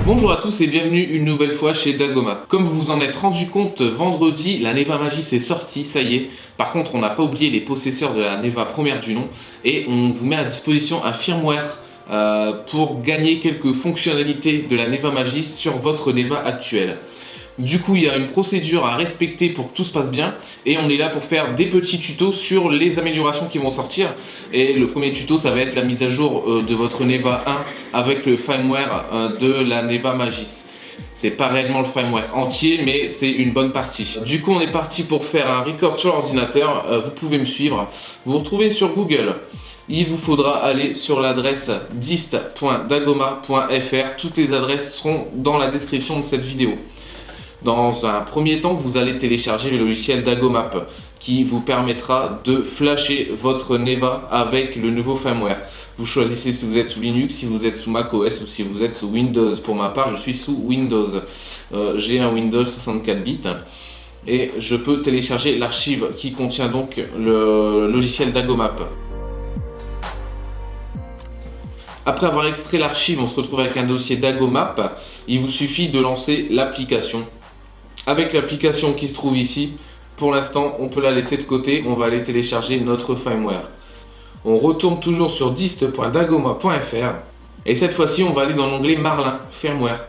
Bonjour à tous et bienvenue une nouvelle fois chez Dagoma. Comme vous vous en êtes rendu compte, vendredi, la Neva Magis est sortie, ça y est. Par contre, on n'a pas oublié les possesseurs de la Neva première du nom et on vous met à disposition un firmware pour gagner quelques fonctionnalités de la Neva Magis sur votre Neva actuelle. Du coup, il y a une procédure à respecter pour que tout se passe bien et on est là pour faire des petits tutos sur les améliorations qui vont sortir. Et le premier tuto, ça va être la mise à jour de votre Neva 1 avec le firmware de la Neva Magis. C'est pas réellement le firmware entier, mais c'est une bonne partie. Du coup, on est parti pour faire un record sur l'ordinateur. Vous pouvez me suivre. Vous vous retrouvez sur Google. Il vous faudra aller sur l'adresse dist.dagoma.fr. Toutes les adresses seront dans la description de cette vidéo. Dans un premier temps, vous allez télécharger le logiciel Dagomap qui vous permettra de flasher votre Neva avec le nouveau firmware. Vous choisissez si vous êtes sous Linux, si vous êtes sous macOS ou si vous êtes sous Windows. Pour ma part, je suis sous Windows. J'ai un Windows 64 bits et je peux télécharger l'archive qui contient donc le logiciel Dagomap. Après avoir extrait l'archive, on se retrouve avec un dossier Dagomap. Il vous suffit de lancer l'application. Avec l'application qui se trouve ici, pour l'instant, on peut la laisser de côté. On va aller télécharger notre firmware. On retourne toujours sur dist.dagoma.fr et cette fois-ci, on va aller dans l'onglet Marlin, firmware.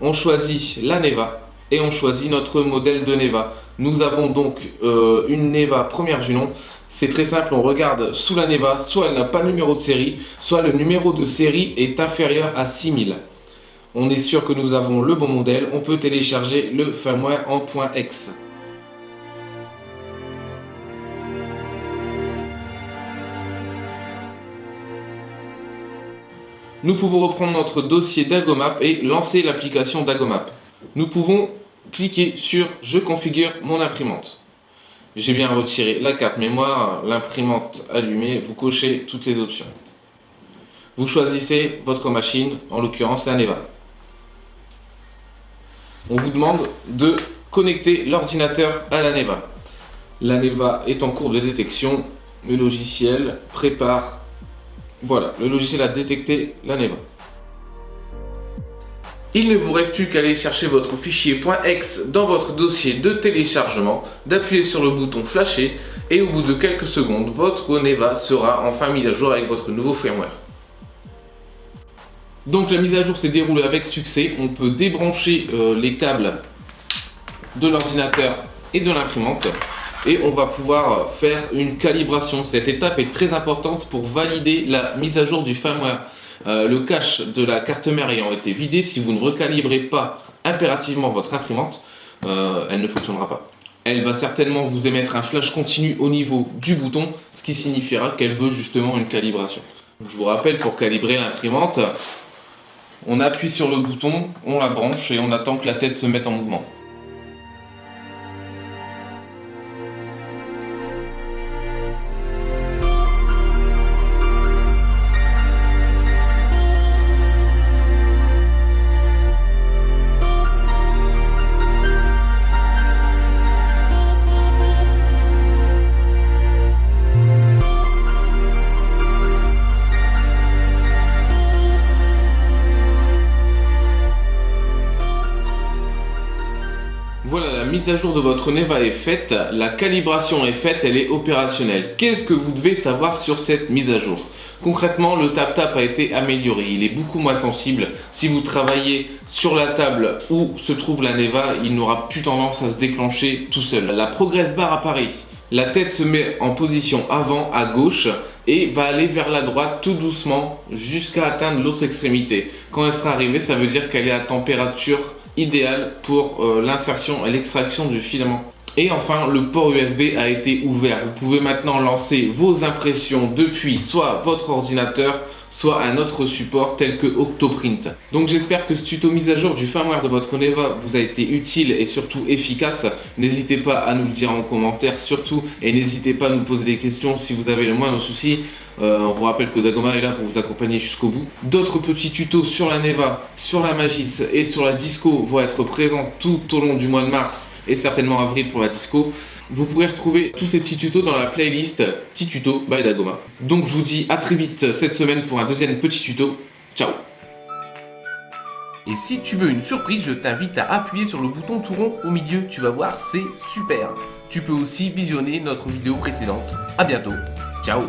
On choisit la Neva et on choisit notre modèle de Neva. Nous avons donc une Neva première du nom. C'est très simple, on regarde sous la Neva, soit elle n'a pas de numéro de série, soit le numéro de série est inférieur à 6000. On est sûr que nous avons le bon modèle, on peut télécharger le firmware en .exe. Nous pouvons reprendre notre dossier Dagomap et lancer l'application Dagomap. Nous pouvons cliquer sur « Je configure mon imprimante ». J'ai bien retiré la carte mémoire, l'imprimante allumée, vous cochez toutes les options. Vous choisissez votre machine, en l'occurrence la Neva. On vous demande de connecter l'ordinateur à la Neva. La Neva est en cours de détection, le logiciel prépare. Voilà, le logiciel a détecté la Neva. Il ne vous reste plus qu'à aller chercher votre fichier .exe dans votre dossier de téléchargement, d'appuyer sur le bouton flasher et au bout de quelques secondes, votre Neva sera enfin mise à jour avec votre nouveau firmware. Donc la mise à jour s'est déroulée avec succès. On peut débrancher les câbles de l'ordinateur et de l'imprimante et on va pouvoir faire une calibration. Cette étape est très importante pour valider la mise à jour du firmware. Le cache de la carte mère ayant été vidé, si vous ne recalibrez pas impérativement votre imprimante, elle ne fonctionnera pas. Elle va certainement vous émettre un flash continu au niveau du bouton, ce qui signifiera qu'elle veut justement une calibration. Je vous rappelle, pour calibrer l'imprimante, on appuie sur le bouton, on la branche et on attend que la tête se mette en mouvement. Voilà, la mise à jour de votre Neva est faite, la calibration est faite, elle est opérationnelle. Qu'est-ce que vous devez savoir sur cette mise à jour? Concrètement, le tap-tap a été amélioré, il est beaucoup moins sensible. Si vous travaillez sur la table où se trouve la Neva, il n'aura plus tendance à se déclencher tout seul. La progress bar apparaît. La tête se met en position avant à gauche et va aller vers la droite tout doucement jusqu'à atteindre l'autre extrémité. Quand elle sera arrivée, ça veut dire qu'elle est à température idéal pour l'insertion et l'extraction du filament. Et enfin, le port USB a été ouvert. Vous pouvez maintenant lancer vos impressions depuis soit votre ordinateur, soit un autre support tel que Octoprint. Donc j'espère que ce tuto mise à jour du firmware de votre Neva vous a été utile et surtout efficace. N'hésitez pas à nous le dire en commentaire surtout et n'hésitez pas à nous poser des questions si vous avez le moindre souci. On vous rappelle que Dagoma est là pour vous accompagner jusqu'au bout. D'autres petits tutos sur la Neva, sur la Magis et sur la Disco vont être présents tout au long du mois de mars et certainement avril pour la Disco. Vous pourrez retrouver tous ces petits tutos dans la playlist Petit Tuto by Dagoma. Donc je vous dis à très vite cette semaine pour un deuxième petit tuto. Ciao! Et si tu veux une surprise, je t'invite à appuyer sur le bouton tout rond au milieu, tu vas voir, c'est super. Tu peux aussi visionner notre vidéo précédente. A bientôt, ciao.